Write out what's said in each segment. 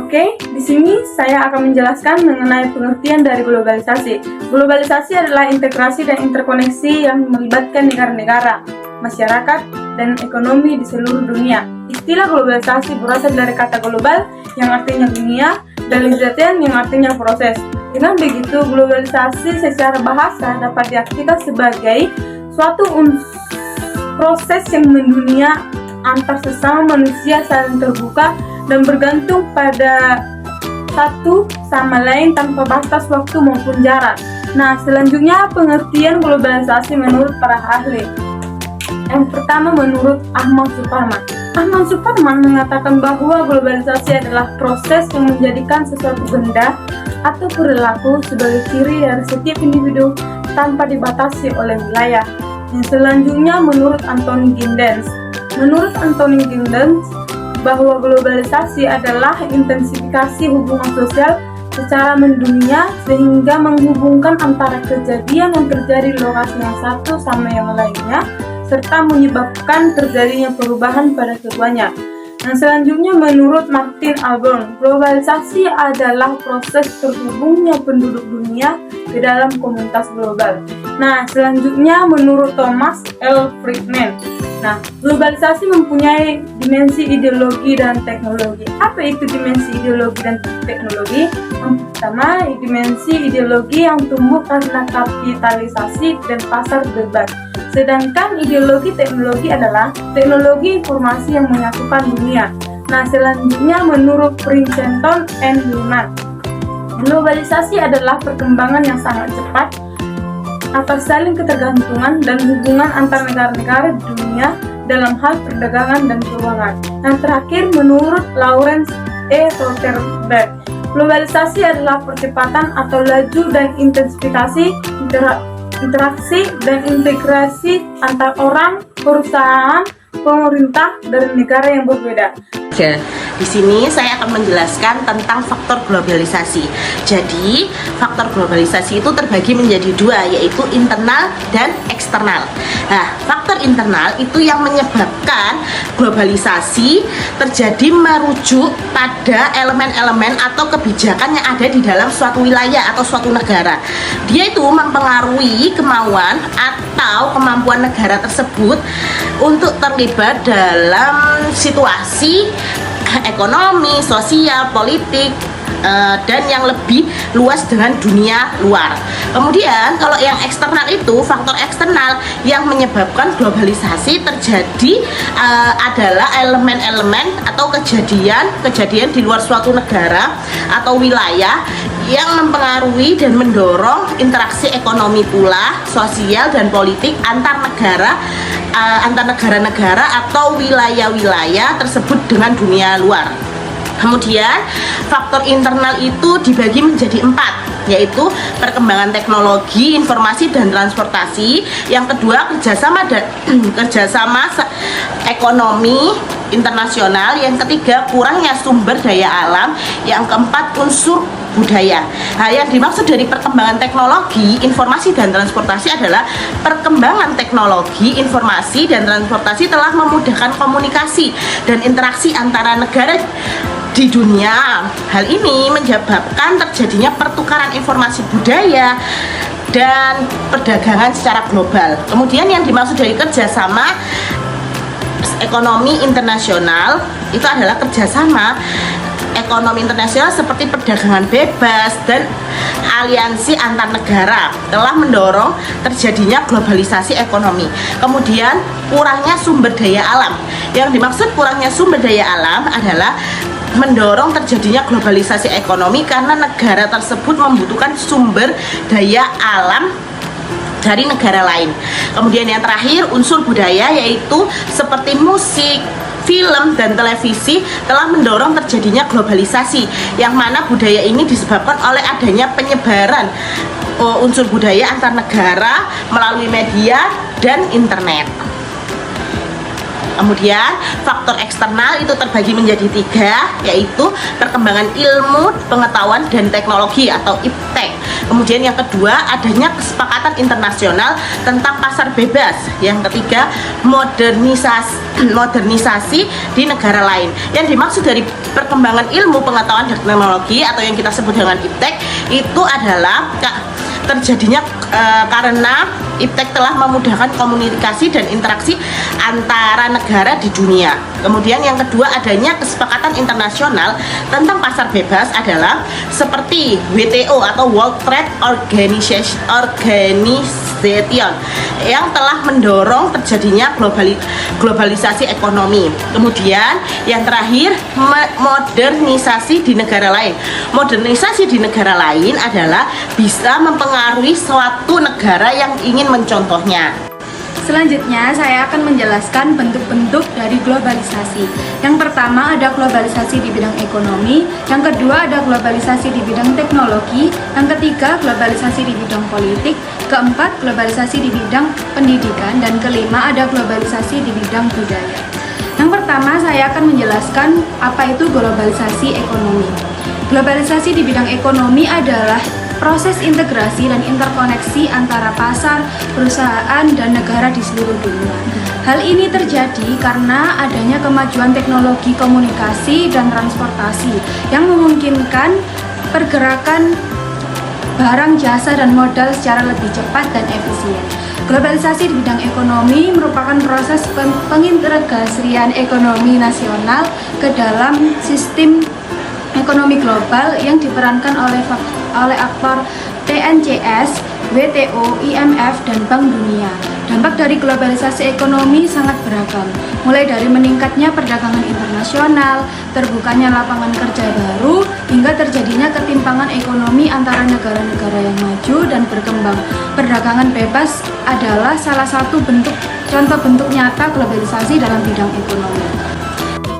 Oke, di sini saya akan menjelaskan mengenai pengertian dari globalisasi. Globalisasi adalah integrasi dan interkoneksi yang melibatkan negara-negara, masyarakat, dan ekonomi di seluruh dunia. Istilah globalisasi berasal dari kata global yang artinya dunia dan lisatian yang artinya proses. Dengan begitu, globalisasi secara bahasa dapat diartikan sebagai suatu proses yang mendunia antar sesama manusia saling terbuka dan bergantung pada satu sama lain tanpa batas waktu maupun jarak. Nah, selanjutnya pengertian globalisasi menurut para ahli. Yang pertama menurut Ahmad Suparman. Ahmad Suparman mengatakan bahwa globalisasi adalah proses yang menjadikan sesuatu benda atau perilaku sebagai ciri dari setiap individu tanpa dibatasi oleh wilayah. Yang selanjutnya menurut Anthony Giddens. Menurut Anthony Giddens, bahwa globalisasi adalah intensifikasi hubungan sosial secara mendunia sehingga menghubungkan antara kejadian yang terjadi di lokasi yang satu sama yang lainnya serta menyebabkan terjadinya perubahan pada keduanya. Yang selanjutnya menurut Martin Alborn, globalisasi adalah proses terhubungnya penduduk dunia ke dalam komunitas global. Nah, selanjutnya menurut Thomas L. Friedman. Nah, globalisasi mempunyai dimensi ideologi dan teknologi. Apa itu dimensi ideologi dan teknologi? Yang pertama, dimensi ideologi yang tumbuh karena kapitalisasi dan pasar bebas. Sedangkan ideologi teknologi adalah teknologi informasi yang menyatukan dunia. Nah, selanjutnya menurut Princeton and Newman, globalisasi adalah perkembangan yang sangat cepat atas saling ketergantungan dan hubungan antar negara-negara di dunia dalam hal perdagangan dan keuangan. Yang terakhir menurut Lawrence E. Rothenberg, globalisasi adalah percepatan atau laju dan intensifikasi interaksi dan integrasi antar orang, perusahaan, pemerintah, dan negara yang berbeda. Di sini saya akan menjelaskan tentang faktor globalisasi. Jadi, faktor globalisasi itu terbagi menjadi dua, yaitu internal dan eksternal. Nah, faktor internal itu yang menyebabkan globalisasi terjadi merujuk pada elemen-elemen atau kebijakan yang ada di dalam suatu wilayah atau suatu negara. Dia itu mempengaruhi kemauan atau kemampuan negara tersebut untuk terlibat dalam situasi ekonomi, sosial, politik, dan yang lebih luas dengan dunia luar. Kemudian kalau yang eksternal itu, faktor eksternal yang menyebabkan globalisasi terjadi adalah elemen-elemen atau kejadian di luar suatu negara atau wilayah yang mempengaruhi dan mendorong interaksi ekonomi pula, sosial dan politik antar negara-negara atau wilayah-wilayah tersebut dengan dunia luar. Kemudian faktor internal itu dibagi menjadi 4, yaitu perkembangan teknologi, informasi dan transportasi. Yang kedua kerjasama ekonomi internasional. Yang ketiga kurangnya sumber daya alam. Yang keempat unsur budaya. Nah, yang dimaksud dari perkembangan teknologi, informasi dan transportasi adalah perkembangan teknologi, informasi dan transportasi telah memudahkan komunikasi dan interaksi antara negara di dunia. Hal ini menyebabkan terjadinya pertukaran informasi budaya dan perdagangan secara global. Kemudian yang dimaksud dari kerjasama ekonomi internasional itu adalah kerjasama ekonomi internasional seperti perdagangan bebas dan aliansi antar negara telah mendorong terjadinya globalisasi ekonomi. Kemudian kurangnya sumber daya alam. Yang dimaksud kurangnya sumber daya alam adalah mendorong terjadinya globalisasi ekonomi karena negara tersebut membutuhkan sumber daya alam dari negara lain. Kemudian yang terakhir unsur budaya, yaitu seperti musik, film, dan televisi telah mendorong terjadinya globalisasi, yang mana budaya ini disebabkan oleh adanya penyebaran unsur budaya antar negara melalui media dan internet. Kemudian faktor eksternal itu terbagi menjadi 3, yaitu perkembangan ilmu, pengetahuan, dan teknologi atau iptek. Kemudian yang kedua, adanya kesepakatan internasional tentang pasar bebas. Yang ketiga, modernisasi di negara lain. Yang dimaksud dari perkembangan ilmu pengetahuan dan teknologi atau yang kita sebut dengan iptek itu adalah terjadinya karena iptek telah memudahkan komunikasi dan interaksi antara negara di dunia. Kemudian yang kedua, adanya kesepakatan internasional tentang pasar bebas adalah seperti WTO atau World Trade Organization yang telah mendorong terjadinya globalisasi ekonomi. Kemudian yang terakhir, modernisasi di negara lain. Modernisasi di negara lain adalah bisa mempengaruhi suatu negara yang ingin mencontohnya. Selanjutnya, saya akan menjelaskan bentuk-bentuk dari globalisasi. Yang pertama ada globalisasi di bidang ekonomi, yang kedua ada globalisasi di bidang teknologi, yang ketiga globalisasi di bidang politik, keempat globalisasi di bidang pendidikan, dan kelima ada globalisasi di bidang budaya. Yang pertama, saya akan menjelaskan apa itu globalisasi ekonomi. Globalisasi di bidang ekonomi adalah proses integrasi dan interkoneksi antara pasar, perusahaan, dan negara di seluruh dunia. Hal ini terjadi karena adanya kemajuan teknologi komunikasi dan transportasi yang memungkinkan pergerakan barang, jasa, dan modal secara lebih cepat dan efisien. Globalisasi di bidang ekonomi merupakan proses pengintegrasian ekonomi nasional ke dalam sistem ekonomi global yang diperankan oleh aktor TNCS, WTO, IMF, dan Bank Dunia. Dampak dari globalisasi ekonomi sangat beragam, mulai dari meningkatnya perdagangan internasional, terbukanya lapangan kerja baru, hingga terjadinya ketimpangan ekonomi antara negara-negara yang maju dan berkembang. Perdagangan bebas adalah salah satu contoh bentuk nyata globalisasi dalam bidang ekonomi.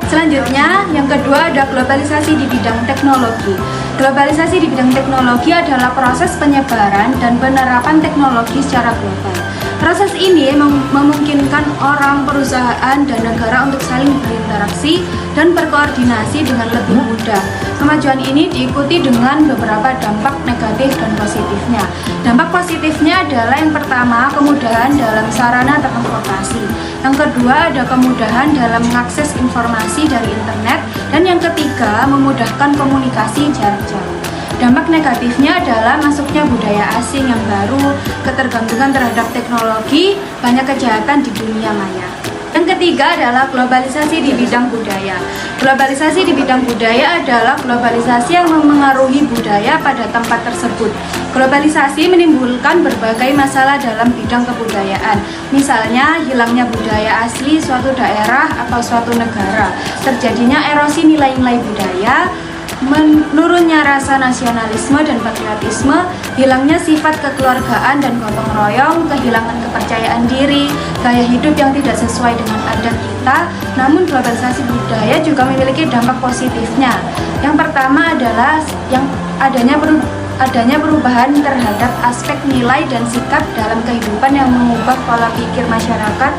Selanjutnya, yang kedua ada globalisasi di bidang teknologi. Globalisasi di bidang teknologi adalah proses penyebaran dan penerapan teknologi secara global. Proses ini memungkinkan orang, perusahaan, dan negara untuk saling berinteraksi dan berkoordinasi dengan lebih mudah. Kemajuan ini diikuti dengan beberapa dampak negatif dan positifnya. Dampak positifnya adalah yang pertama, kemudahan dalam sarana transportasi. Yang kedua, ada kemudahan dalam mengakses informasi dari internet. Dan yang ketiga, memudahkan komunikasi jarak jauh. Dampak negatifnya adalah masuknya budaya asing yang baru, ketergantungan terhadap teknologi, banyak kejahatan di dunia maya. Yang ketiga adalah globalisasi di bidang budaya. Globalisasi di bidang budaya adalah globalisasi yang memengaruhi budaya pada tempat tersebut. Globalisasi menimbulkan berbagai masalah dalam bidang kebudayaan. Misalnya, hilangnya budaya asli suatu daerah atau suatu negara, terjadinya erosi nilai-nilai budaya, menurunnya rasa nasionalisme dan patriotisme, hilangnya sifat kekeluargaan dan gotong royong, kehilangan kepercayaan diri, gaya hidup yang tidak sesuai dengan adat kita. Namun globalisasi budaya juga memiliki dampak positifnya. Yang pertama adalah yang adanya perubahan terhadap aspek nilai dan sikap dalam kehidupan yang mengubah pola pikir masyarakat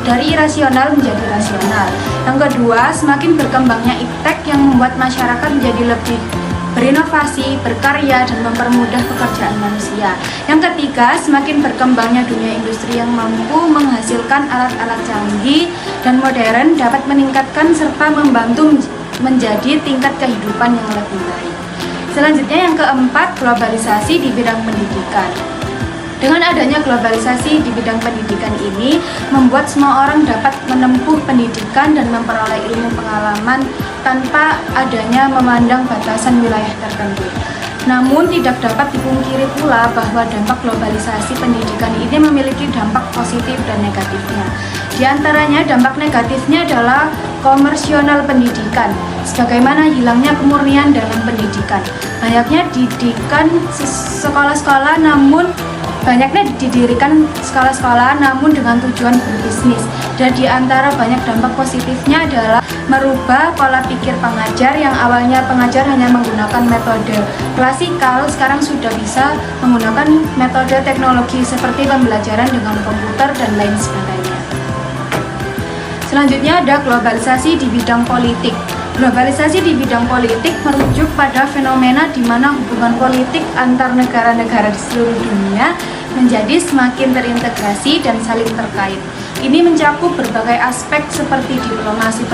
dari irasional menjadi rasional. Yang kedua, semakin berkembangnya iptek yang membuat masyarakat menjadi lebih berinovasi, berkarya, dan mempermudah pekerjaan manusia. Yang ketiga, semakin berkembangnya dunia industri yang mampu menghasilkan alat-alat canggih dan modern dapat meningkatkan serta membantu menjadi tingkat kehidupan yang lebih baik. Selanjutnya yang keempat, globalisasi di bidang pendidikan. Dengan adanya globalisasi di bidang pendidikan ini, membuat semua orang dapat menempuh pendidikan dan memperoleh ilmu pengalaman tanpa adanya memandang batasan wilayah tertentu. Namun tidak dapat dipungkiri pula bahwa dampak globalisasi pendidikan ini memiliki dampak positif dan negatifnya. Di antaranya dampak negatifnya adalah komersional pendidikan, sebagaimana hilangnya kemurnian dalam pendidikan. Banyaknya didirikan sekolah-sekolah namun dengan tujuan berbisnis. Dan di antara banyak dampak positifnya adalah merubah pola pikir pengajar yang awalnya pengajar hanya menggunakan metode klasikal, sekarang sudah bisa menggunakan metode teknologi seperti pembelajaran dengan komputer dan lain sebagainya. Selanjutnya ada globalisasi di bidang politik. Globalisasi di bidang politik merujuk pada fenomena di mana hubungan politik antar negara-negara di seluruh dunia menjadi semakin terintegrasi dan saling terkait. Ini mencakup berbagai aspek seperti diplomasi,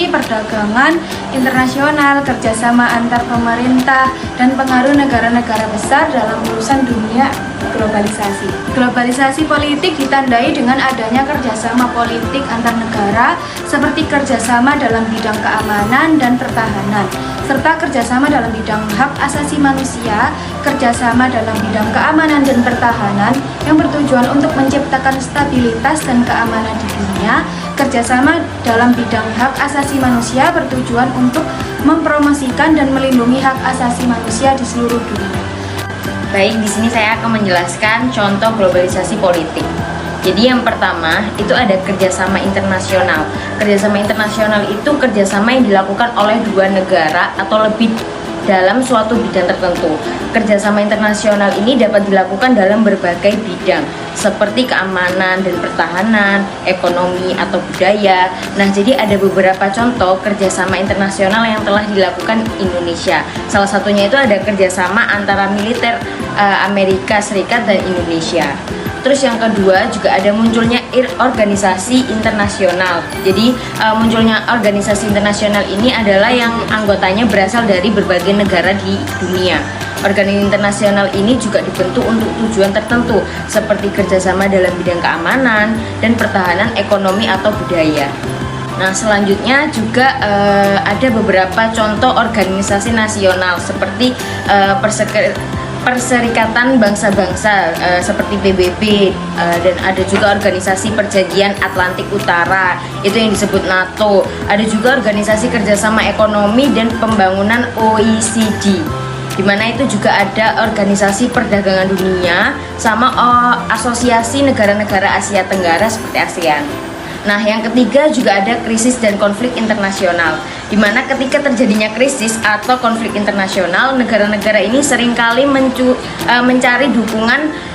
perdagangan internasional, kerjasama antar pemerintah, dan pengaruh negara-negara besar dalam urusan dunia globalisasi. Globalisasi politik ditandai dengan adanya kerjasama politik antar negara seperti kerjasama dalam bidang keamanan dan pertahanan, serta kerjasama dalam bidang hak asasi manusia, kerjasama dalam bidang keamanan dan pertahanan yang bertujuan untuk menciptakan stabilitas dan keamanan di dunia, kerjasama dalam bidang hak asasi manusia bertujuan untuk mempromosikan dan melindungi hak asasi manusia di seluruh dunia. Baik, di sini saya akan menjelaskan contoh globalisasi politik. Jadi yang pertama itu ada kerjasama internasional. Kerjasama internasional itu kerjasama yang dilakukan oleh dua negara atau lebih dalam suatu bidang tertentu. Kerjasama internasional ini dapat dilakukan dalam berbagai bidang seperti keamanan dan pertahanan, ekonomi atau budaya. Nah, jadi ada beberapa contoh kerjasama internasional yang telah dilakukan Indonesia. Salah satunya itu ada kerjasama antara militer Amerika Serikat dan Indonesia. Terus yang kedua juga ada munculnya organisasi internasional. Jadi munculnya organisasi internasional ini adalah yang anggotanya berasal dari berbagai negara di dunia. Organisasi internasional ini juga dibentuk untuk tujuan tertentu seperti kerjasama dalam bidang keamanan dan pertahanan, ekonomi atau budaya. Nah, selanjutnya juga ada beberapa contoh organisasi nasional seperti Perserikatan Bangsa-Bangsa seperti PBB, dan ada juga organisasi Perjanjian Atlantik Utara, itu yang disebut NATO. Ada juga organisasi kerjasama ekonomi dan pembangunan OECD, di mana itu juga ada organisasi perdagangan dunia sama asosiasi negara-negara Asia Tenggara seperti ASEAN. Nah, yang ketiga juga ada krisis dan konflik internasional, di mana ketika terjadinya krisis atau konflik internasional, negara-negara ini seringkali mencari dukungan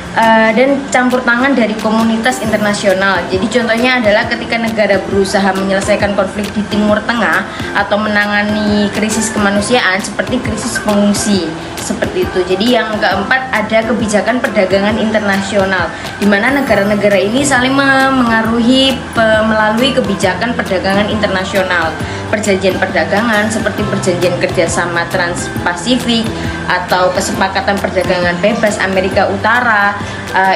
dan campur tangan dari komunitas internasional. Jadi contohnya adalah ketika negara berusaha menyelesaikan konflik di Timur Tengah atau menangani krisis kemanusiaan seperti krisis pengungsi, seperti itu. Jadi yang keempat ada kebijakan perdagangan internasional, di mana negara-negara ini saling mengaruhi melalui kebijakan perdagangan internasional. Perjanjian perdagangan seperti perjanjian kerjasama Trans-Pasifik atau kesepakatan perdagangan bebas Amerika Utara,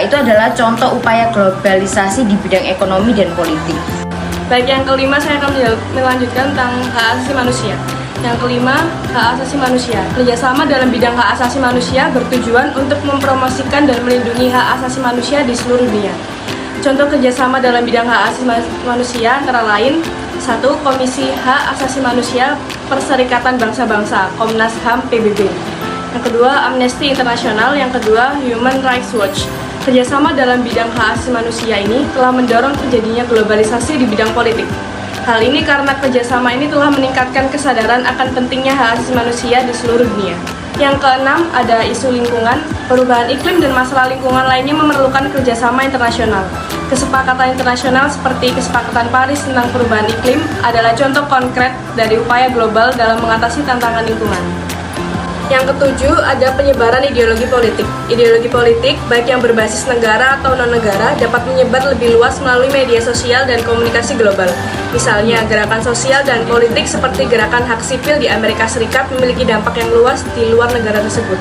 itu adalah contoh upaya globalisasi di bidang ekonomi dan politik. Baik, yang kelima saya akan melanjutkan tentang hak asasi manusia. Yang kelima, hak asasi manusia. Kerjasama dalam bidang hak asasi manusia bertujuan untuk mempromosikan dan melindungi hak asasi manusia di seluruh dunia. Contoh kerjasama dalam bidang hak asasi manusia antara lain: 1. Komisi Hak Asasi Manusia Perserikatan Bangsa-Bangsa Komnas HAM PBB. Yang kedua, Amnesty International. Yang kedua, Human Rights Watch. Kerjasama dalam bidang hak asasi manusia ini telah mendorong terjadinya globalisasi di bidang politik. Hal ini karena kerjasama ini telah meningkatkan kesadaran akan pentingnya hak asasi manusia di seluruh dunia. Yang keenam, ada isu lingkungan, perubahan iklim dan masalah lingkungan lainnya memerlukan kerjasama internasional. Kesepakatan internasional seperti Kesepakatan Paris tentang perubahan iklim adalah contoh konkret dari upaya global dalam mengatasi tantangan lingkungan. Yang ketujuh, ada penyebaran ideologi politik. Ideologi politik, baik yang berbasis negara atau non-negara, dapat menyebar lebih luas melalui media sosial dan komunikasi global. Misalnya, gerakan sosial dan politik seperti gerakan hak sipil di Amerika Serikat memiliki dampak yang luas di luar negara tersebut.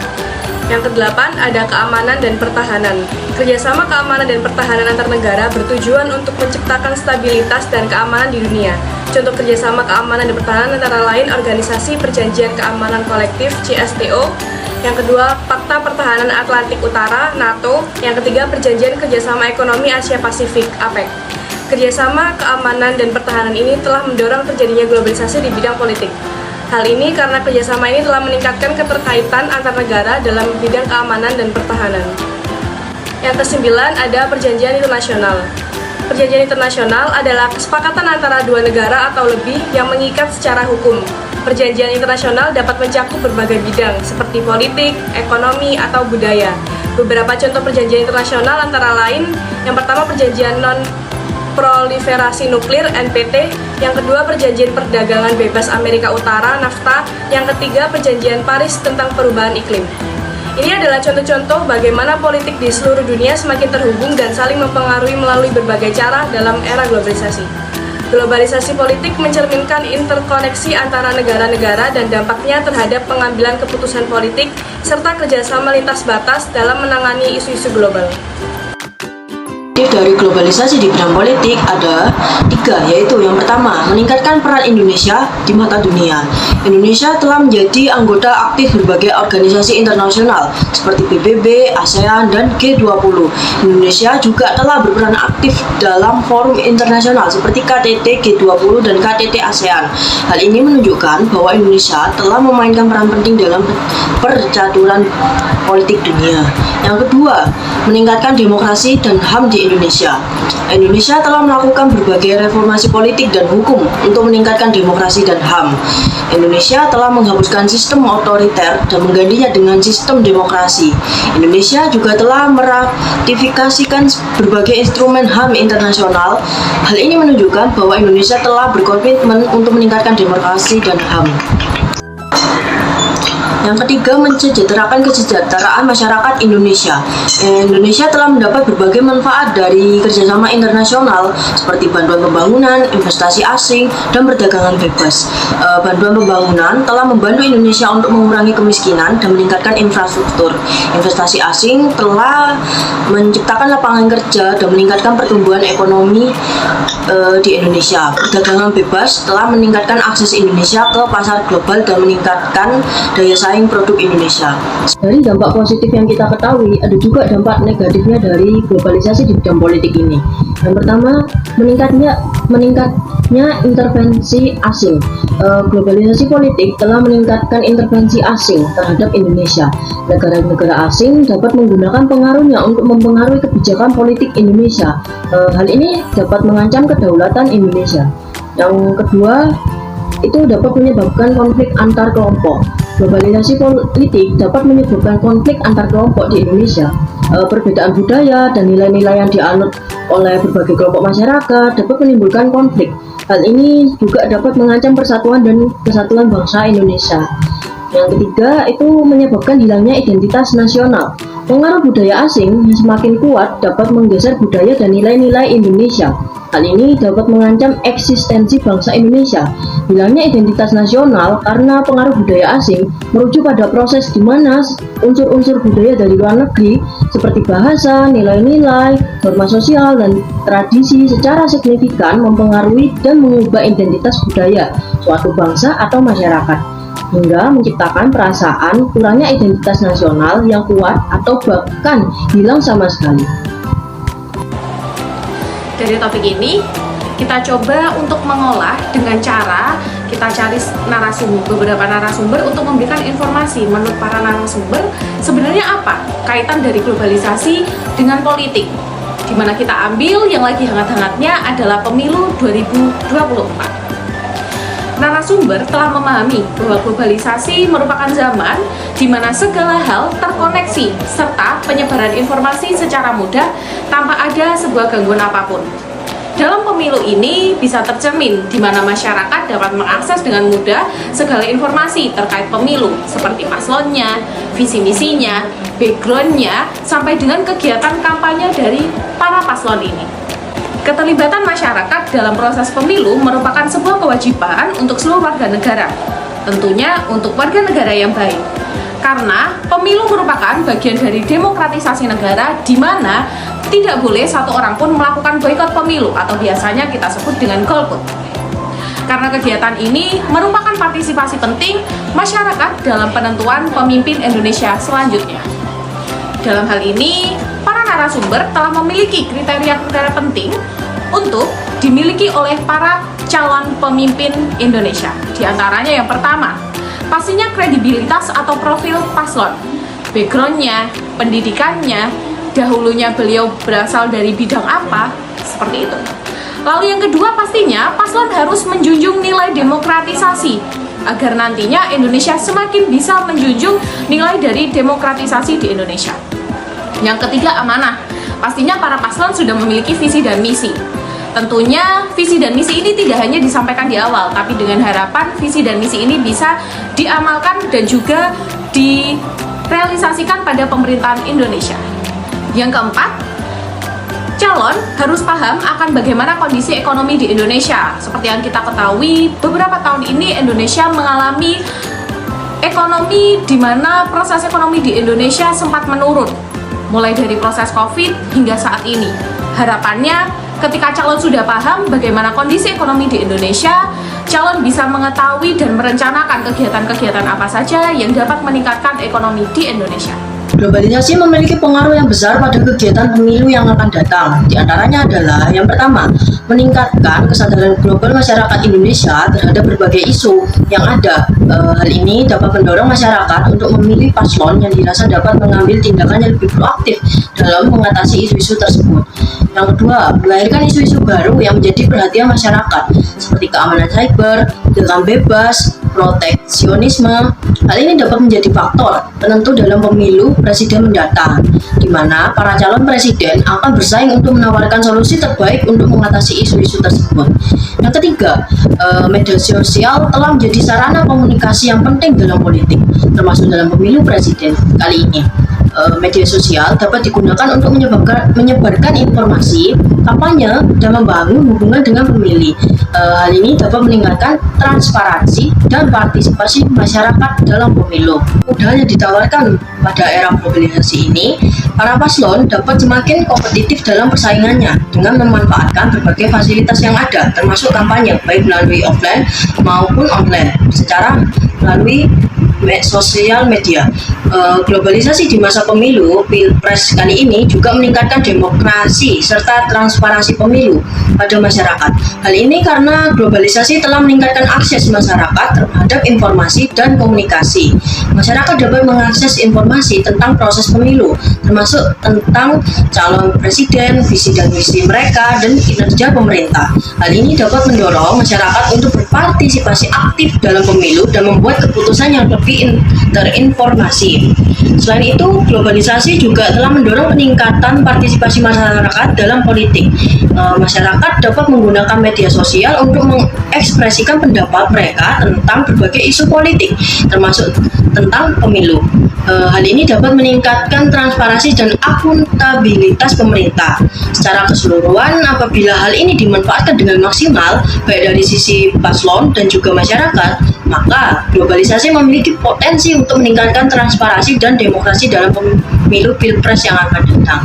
Yang kedelapan, ada keamanan dan pertahanan. Kerjasama keamanan dan pertahanan antar negara bertujuan untuk menciptakan stabilitas dan keamanan di dunia. Contoh kerjasama keamanan dan pertahanan antara lain Organisasi Perjanjian Keamanan Kolektif CSTO. Yang kedua, Pakta Pertahanan Atlantik Utara NATO. Yang ketiga, Perjanjian Kerjasama Ekonomi Asia Pasifik APEC. Kerjasama keamanan dan pertahanan ini telah mendorong terjadinya globalisasi di bidang politik. Hal ini karena kerjasama ini telah meningkatkan keterkaitan antar negara dalam bidang keamanan dan pertahanan. Yang kesembilan, ada perjanjian internasional. Perjanjian internasional adalah kesepakatan antara dua negara atau lebih yang mengikat secara hukum. Perjanjian internasional dapat mencakup berbagai bidang seperti politik, ekonomi, atau budaya. Beberapa contoh perjanjian internasional antara lain: yang pertama, perjanjian Non-Proliferasi Nuklir (NPT), yang kedua Perjanjian Perdagangan Bebas Amerika Utara (NAFTA), yang ketiga Perjanjian Paris tentang Perubahan Iklim. Ini adalah contoh-contoh bagaimana politik di seluruh dunia semakin terhubung dan saling mempengaruhi melalui berbagai cara dalam era globalisasi. Globalisasi politik mencerminkan interkoneksi antara negara-negara dan dampaknya terhadap pengambilan keputusan politik serta kerjasama lintas batas dalam menangani isu-isu global. Dari globalisasi di bidang politik ada 3, yaitu yang pertama, meningkatkan peran Indonesia di mata dunia. Indonesia telah menjadi anggota aktif berbagai organisasi internasional seperti PBB, ASEAN, dan G20. Indonesia juga telah berperan aktif dalam forum internasional seperti KTT G20 dan KTT ASEAN. Hal ini menunjukkan bahwa Indonesia telah memainkan peran penting dalam percaturan politik dunia. Yang kedua, meningkatkan demokrasi dan HAM di Indonesia. Indonesia telah melakukan berbagai reformasi politik dan hukum untuk meningkatkan demokrasi dan HAM. Indonesia telah menghapuskan sistem otoriter dan menggantinya dengan sistem demokrasi. Indonesia juga telah meratifikasikan berbagai instrumen HAM internasional. Hal ini menunjukkan bahwa Indonesia telah berkomitmen untuk meningkatkan demokrasi dan HAM. Yang ketiga, mensejahterakan kesejahteraan masyarakat Indonesia. Indonesia telah mendapat berbagai manfaat dari kerjasama internasional seperti bantuan pembangunan, investasi asing, dan perdagangan bebas. Bantuan pembangunan telah membantu Indonesia untuk mengurangi kemiskinan dan meningkatkan infrastruktur. Investasi asing telah menciptakan lapangan kerja dan meningkatkan pertumbuhan ekonomi di Indonesia. Perdagangan bebas telah meningkatkan akses Indonesia ke pasar global dan meningkatkan daya saing produk Indonesia. Dari dampak positif yang kita ketahui, ada juga dampak negatifnya dari globalisasi di bidang politik ini. Yang pertama, meningkatnya intervensi asing. Globalisasi politik telah meningkatkan intervensi asing terhadap Indonesia. Negara-negara asing dapat menggunakan pengaruhnya untuk mempengaruhi kebijakan politik Indonesia. Hal ini dapat mengancam kedaulatan Indonesia. Yang kedua, itu dapat menyebabkan konflik antar kelompok. Globalisasi politik dapat menyebabkan konflik antar kelompok di Indonesia. Perbedaan budaya dan nilai-nilai yang dianut oleh berbagai kelompok masyarakat dapat menimbulkan konflik. Hal ini juga dapat mengancam persatuan dan kesatuan bangsa Indonesia. Yang ketiga, itu menyebabkan hilangnya identitas nasional. Pengaruh budaya asing yang semakin kuat dapat menggeser budaya dan nilai-nilai Indonesia. Hal ini dapat mengancam eksistensi bangsa Indonesia. Hilangnya identitas nasional karena pengaruh budaya asing merujuk pada proses di mana unsur-unsur budaya dari luar negeri seperti bahasa, nilai-nilai, norma sosial, dan tradisi secara signifikan mempengaruhi dan mengubah identitas budaya suatu bangsa atau masyarakat, hingga menciptakan perasaan kurangnya identitas nasional yang kuat atau bahkan hilang sama sekali. Dari topik ini, kita coba untuk mengolah dengan cara kita cari beberapa narasumber untuk memberikan informasi. Menurut para narasumber, sebenarnya apa kaitan dari globalisasi dengan politik? Di mana kita ambil yang lagi hangat-hangatnya adalah pemilu 2024. Narasumber telah memahami bahwa globalisasi merupakan zaman di mana segala hal terkoneksi serta penyebaran informasi secara mudah tanpa ada sebuah gangguan apapun. Dalam pemilu ini bisa tercermin di mana masyarakat dapat mengakses dengan mudah segala informasi terkait pemilu seperti paslonnya, visi misinya, backgroundnya, sampai dengan kegiatan kampanye dari para paslon ini. Keterlibatan masyarakat dalam proses pemilu merupakan sebuah kewajiban untuk seluruh warga negara, tentunya untuk warga negara yang baik. Karena pemilu merupakan bagian dari demokratisasi negara di mana tidak boleh satu orang pun melakukan boikot pemilu atau biasanya kita sebut dengan golput. Karena kegiatan ini merupakan partisipasi penting masyarakat dalam penentuan pemimpin Indonesia selanjutnya. Dalam hal ini, para narasumber telah memiliki kriteria-kriteria penting untuk dimiliki oleh para calon pemimpin Indonesia. Di antaranya yang pertama, pastinya kredibilitas atau profil paslon, backgroundnya, pendidikannya, dahulunya beliau berasal dari bidang apa, seperti itu. Lalu yang kedua, pastinya paslon harus menjunjung nilai demokratisasi agar nantinya Indonesia semakin bisa menjunjung nilai dari demokratisasi di Indonesia. Yang ketiga, amanah. Pastinya para paslon sudah memiliki visi dan misi. Tentunya visi dan misi ini tidak hanya disampaikan di awal, tapi dengan harapan visi dan misi ini bisa diamalkan dan juga direalisasikan pada pemerintahan Indonesia. Yang keempat, calon harus paham akan bagaimana kondisi ekonomi di Indonesia. Seperti yang kita ketahui, beberapa tahun ini Indonesia mengalami ekonomi di mana proses ekonomi di Indonesia sempat menurun, mulai dari proses COVID hingga saat ini. Harapannya, ketika calon sudah paham bagaimana kondisi ekonomi di Indonesia, calon bisa mengetahui dan merencanakan kegiatan-kegiatan apa saja yang dapat meningkatkan ekonomi di Indonesia. Globalisasi memiliki pengaruh yang besar pada kegiatan pemilu yang akan datang. Di antaranya adalah yang pertama, meningkatkan kesadaran global masyarakat Indonesia terhadap berbagai isu yang ada. Hal ini dapat mendorong masyarakat untuk memilih paslon yang dirasa dapat mengambil tindakan yang lebih proaktif dalam mengatasi isu-isu tersebut. Yang kedua, melahirkan isu-isu baru yang menjadi perhatian masyarakat, seperti keamanan cyber, dagang bebas, proteksionisme. Hal ini dapat menjadi faktor penentu dalam pemilu presiden mendatang, di mana para calon presiden akan bersaing untuk menawarkan solusi terbaik untuk mengatasi isu-isu tersebut. Yang ketiga, media sosial telah menjadi sarana komunikasi yang penting dalam politik, termasuk dalam pemilu presiden kali ini. Media sosial dapat digunakan untuk menyebarkan informasi, kampanye, dan membangun hubungan dengan pemilih. Hal ini dapat meningkatkan transparansi dan partisipasi masyarakat dalam pemilu. Mudah yang ditawarkan pada era globalisasi ini, para paslon dapat semakin kompetitif dalam persaingannya dengan memanfaatkan berbagai fasilitas yang ada, termasuk kampanye baik melalui offline maupun online, secara melalui sosial media. Globalisasi di masa pemilu Pilpres kali ini juga meningkatkan demokrasi serta transparansi pemilu pada masyarakat. Hal ini karena globalisasi telah meningkatkan akses masyarakat terhadap informasi dan komunikasi. Masyarakat dapat mengakses informasi tentang proses pemilu, termasuk tentang calon presiden, visi dan misi mereka, dan kinerja pemerintah. Hal ini dapat mendorong masyarakat untuk berpartisipasi aktif dalam pemilu dan membuat keputusan yang lebih terinformasi. Selain itu, globalisasi juga telah mendorong peningkatan partisipasi masyarakat dalam politik. Masyarakat dapat menggunakan media sosial untuk mengekspresikan pendapat mereka tentang berbagai isu politik, termasuk tentang pemilu. Hal ini dapat meningkatkan transparansi dan akuntabilitas pemerintah. Secara keseluruhan, apabila hal ini dimanfaatkan dengan maksimal, baik dari sisi paslon dan juga masyarakat, maka globalisasi memiliki potensi untuk meningkatkan transparansi dan demokrasi dalam pemilu Pilpres yang akan datang.